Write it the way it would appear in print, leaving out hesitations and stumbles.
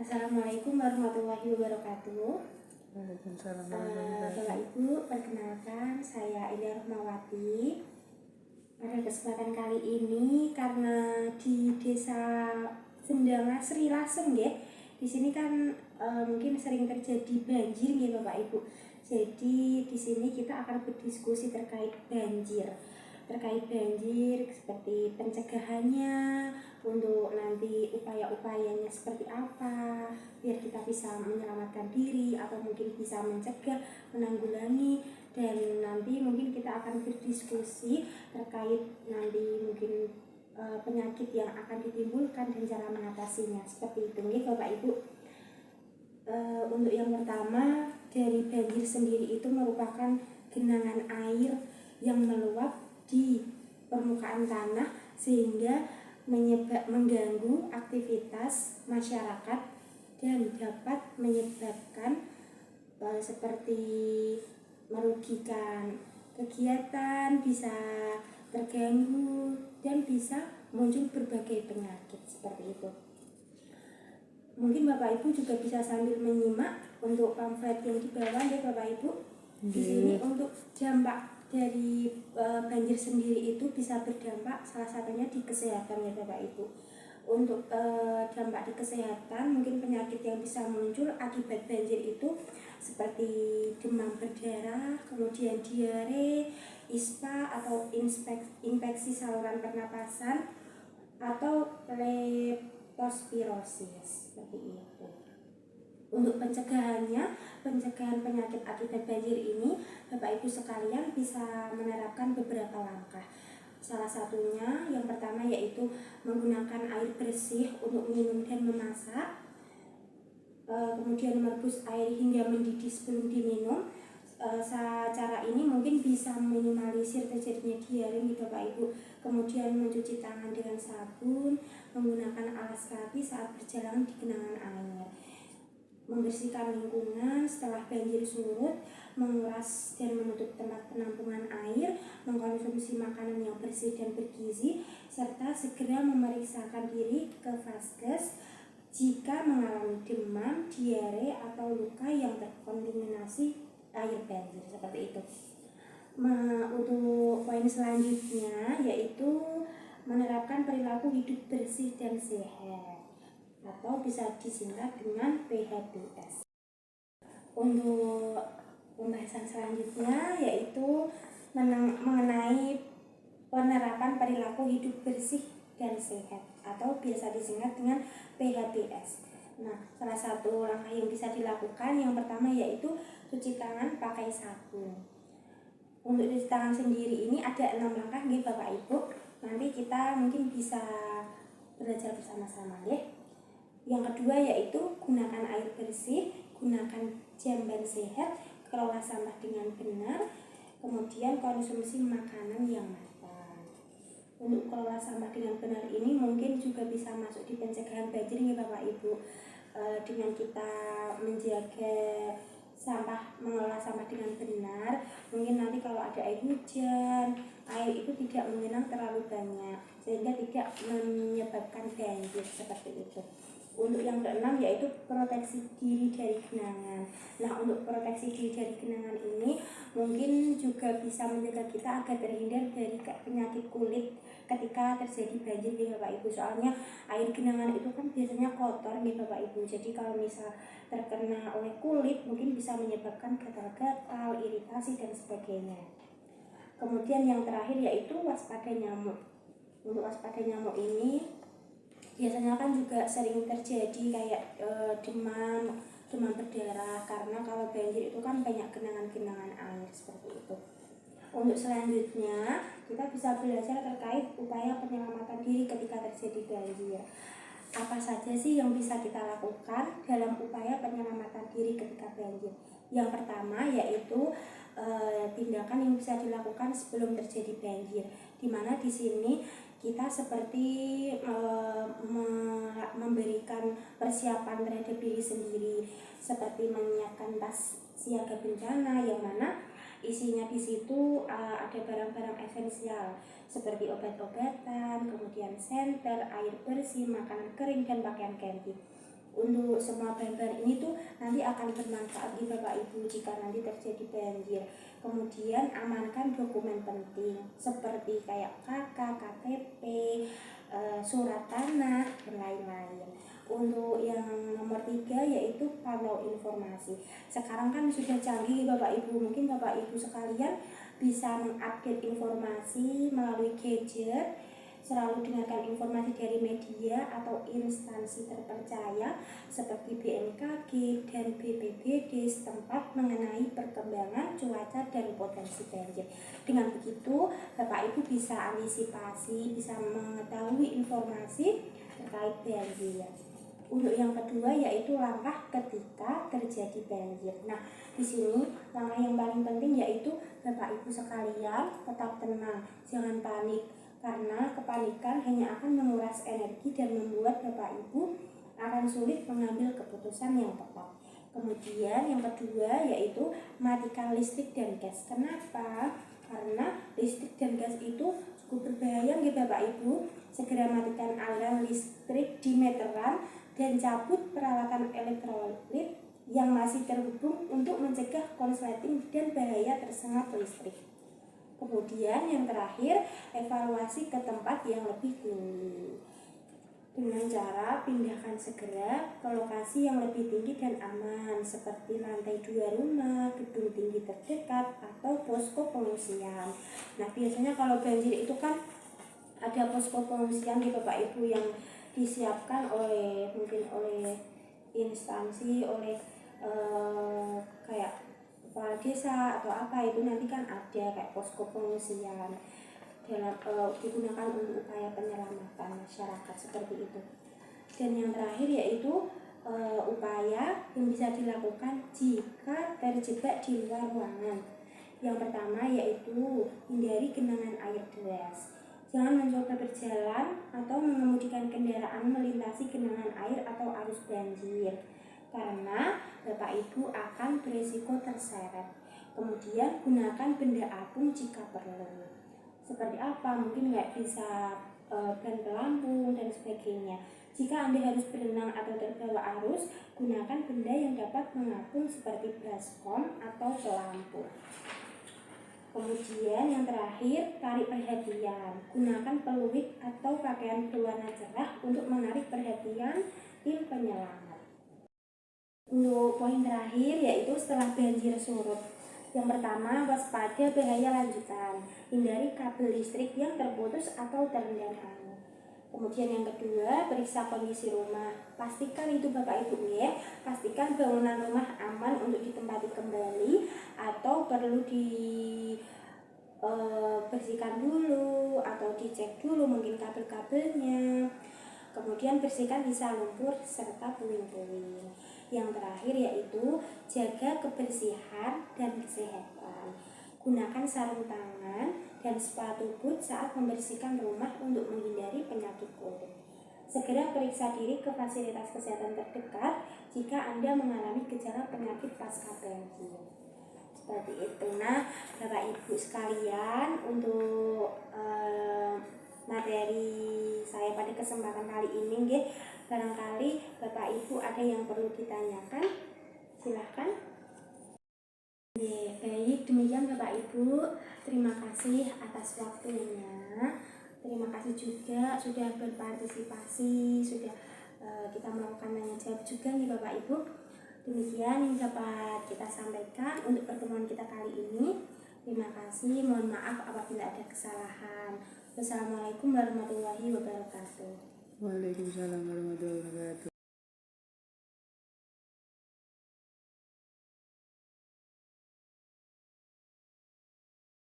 Assalamualaikum warahmatullahi wabarakatuh. Waalaikumsalam Bapak Ibu, perkenalkan saya Ida Rahmawati. Pada kesempatan kali ini karena di Desa Sendanga Sri Lasem ya, di sini kan mungkin sering terjadi banjir ya Bapak Ibu. Jadi di sini kita akan berdiskusi terkait banjir seperti pencegahannya, untuk nanti upaya-upayanya seperti apa biar kita bisa menyelamatkan diri atau mungkin bisa mencegah, menanggulangi, dan nanti mungkin kita akan berdiskusi terkait nanti mungkin penyakit yang akan ditimbulkan dan cara mengatasinya seperti itu ya Bapak Ibu. Untuk yang pertama, dari banjir sendiri itu merupakan genangan air yang meluap di permukaan tanah sehingga mengganggu aktivitas masyarakat dan dapat menyebabkan seperti merugikan kegiatan, bisa terganggu dan bisa muncul berbagai penyakit seperti itu. Mungkin Bapak Ibu juga bisa sambil menyimak untuk pamflet yang di bawah ya Bapak Ibu. Di sini untuk dampak dari banjir sendiri itu bisa berdampak salah satunya di kesehatan ya Bapak Ibu. Untuk dampak di kesehatan, mungkin penyakit yang bisa muncul akibat banjir itu seperti demam berdarah, kemudian diare, ispa atau infeksi saluran pernapasan, atau leptospirosis seperti itu. Untuk pencegahan penyakit akibat banjir ini, Bapak Ibu sekalian bisa menerapkan beberapa langkah. Salah satunya yang pertama yaitu menggunakan air bersih untuk minum dan memasak, kemudian merebus air hingga mendidih sebelum diminum. Cara ini mungkin bisa meminimalisir terjadinya diare nih Bapak Ibu. Kemudian mencuci tangan dengan sabun, menggunakan alas kaki saat berjalan di genangan air, membersihkan lingkungan setelah banjir surut, menguras dan menutup tempat penampungan air, mengkonsumsi makanan yang bersih dan bergizi, serta segera memeriksakan diri ke vaskes jika mengalami demam, diare, atau luka yang terkontaminasi air banjir seperti itu. Untuk poin selanjutnya yaitu menerapkan perilaku hidup bersih dan sehat, atau bisa disingkat dengan PHBS. Untuk pembahasan selanjutnya yaitu mengenai penerapan perilaku hidup bersih dan sehat, atau biasa disingkat dengan PHBS. Nah, salah satu langkah yang bisa dilakukan yang pertama yaitu cuci tangan pakai sabun. Untuk cuci tangan sendiri ini ada 6 langkah nih Bapak Ibu. Nanti kita mungkin bisa belajar bersama-sama ya. Yang kedua yaitu gunakan air bersih, gunakan jamban sehat, kelola sampah dengan benar, kemudian konsumsi makanan yang matang. Untuk kelola sampah dengan benar ini mungkin juga bisa masuk di pencegahan banjir ya Bapak Ibu. Dengan kita menjaga mengelola sampah dengan benar, mungkin nanti kalau ada air hujan, air itu tidak mengenang terlalu banyak sehingga tidak menyebabkan banjir seperti itu. Untuk yang keenam yaitu proteksi diri dari genangan. Nah, untuk proteksi diri dari genangan ini mungkin juga bisa menjaga kita agar terhindar dari penyakit kulit ketika terjadi banjir nih Bapak Ibu. Soalnya air genangan itu kan biasanya kotor nih Bapak Ibu. Jadi kalau misal terkena oleh kulit mungkin bisa menyebabkan gatal-gatal, iritasi dan sebagainya. Kemudian yang terakhir yaitu waspada nyamuk. Untuk waspada nyamuk ini biasanya kan juga sering terjadi kayak demam berdarah, karena kalau banjir itu kan banyak genangan-genangan air seperti itu. Untuk selanjutnya kita bisa belajar terkait upaya penyelamatan diri ketika terjadi banjir. Apa saja sih yang bisa kita lakukan dalam upaya penyelamatan diri ketika banjir? Yang pertama yaitu tindakan yang bisa dilakukan sebelum terjadi banjir, dimana di sini kita seperti memberikan persiapan terhadap diri sendiri, seperti menyiapkan tas siaga bencana yang mana isinya di situ ada barang-barang esensial seperti obat-obatan, kemudian senter, air bersih, makanan kering, dan pakaian ganti. Untuk semua bahan-bahan ini tuh nanti akan bermanfaat di Bapak Ibu jika nanti terjadi banjir. Kemudian amankan dokumen penting seperti kayak KK, KTP, surat tanah, dan lain-lain. Untuk yang nomor 3 yaitu pantau informasi. Sekarang kan sudah canggih Bapak Ibu, mungkin Bapak Ibu sekalian bisa mengupdate informasi melalui gadget. Selalu dengarkan informasi dari media atau instansi terpercaya seperti BMKG dan BPBD setempat mengenai perkembangan cuaca dan potensi banjir. Dengan begitu, Bapak Ibu bisa antisipasi, bisa mengetahui informasi terkait banjir. Untuk yang kedua yaitu langkah ketika terjadi banjir. Nah, di sini langkah yang paling penting yaitu Bapak Ibu sekalian tetap tenang, jangan panik. Karena kepanikan hanya akan menguras energi dan membuat Bapak Ibu akan sulit mengambil keputusan yang tepat. Kemudian yang kedua yaitu matikan listrik dan gas. Kenapa? Karena listrik dan gas itu cukup berbahaya ya Bapak Ibu. Segera matikan aliran listrik di meteran dan cabut peralatan elektrolit yang masih terhubung untuk mencegah konsleting dan bahaya tersengat listrik. Kemudian yang terakhir, evaluasi ke tempat yang lebih tinggi dengan cara pindahkan segera ke lokasi yang lebih tinggi dan aman seperti lantai 2 rumah, gedung tinggi terdekat, atau posko pengungsian. Nah, biasanya kalau banjir itu kan ada posko pengungsian di Bapak Ibu yang disiapkan oleh instansi, oleh kayak kepala desa atau apa itu nanti kan ada kayak posko pengungsian dalam digunakan untuk upaya penyelamatan masyarakat seperti itu. Dan yang terakhir yaitu upaya yang bisa dilakukan jika terjebak di luar ruangan. Yang pertama yaitu hindari genangan air deras. Jangan mencoba berjalan atau mengemudikan kendaraan melintasi genangan air atau arus banjir, karena Bapak Ibu akan berisiko terseret. Kemudian gunakan benda apung jika perlu. Seperti apa? Mungkin nggak bisa ban pelampung dan sebagainya. Jika Anda harus berenang atau terbawa arus, gunakan benda yang dapat mengapung seperti baskom atau pelampung. Kemudian yang terakhir, tarik perhatian. Gunakan peluit atau pakaian berwarna cerah untuk menarik perhatian tim penyelamat. Untuk poin terakhir yaitu setelah banjir surut. Yang pertama, waspada bahaya lanjutan. Hindari kabel listrik yang terputus atau terendam air. Kemudian yang kedua, periksa kondisi rumah. Pastikan itu Bapak Ibu ya, pastikan bangunan rumah aman untuk ditempati kembali atau perlu bersihkan dulu atau dicek dulu mungkin kabel-kabelnya. Kemudian bersihkan sisa lumpur serta puing-puing. Yang terakhir yaitu jaga kebersihan dan kesehatan. Gunakan sarung tangan dan sepatu boot saat membersihkan rumah untuk menghindari penyakit kulit. Segera periksa diri ke fasilitas kesehatan terdekat jika Anda mengalami gejala penyakit pasca banjir. Seperti itu. Nah, Bapak Ibu sekalian, untuk materi saya pada kesempatan kali ini, barangkali Bapak Ibu ada yang perlu ditanyakan, silahkan. Baik, demikian Bapak Ibu, terima kasih atas waktunya. Terima kasih juga sudah berpartisipasi, sudah kita melakukan tanya jawab juga nih Bapak Ibu. Demikian yang dapat kita sampaikan untuk pertemuan kita kali ini. Terima kasih, mohon maaf apabila ada kesalahan. Wassalamualaikum warahmatullahi wabarakatuh. Waalaikumsalam warahmatullahi wabarakatuh.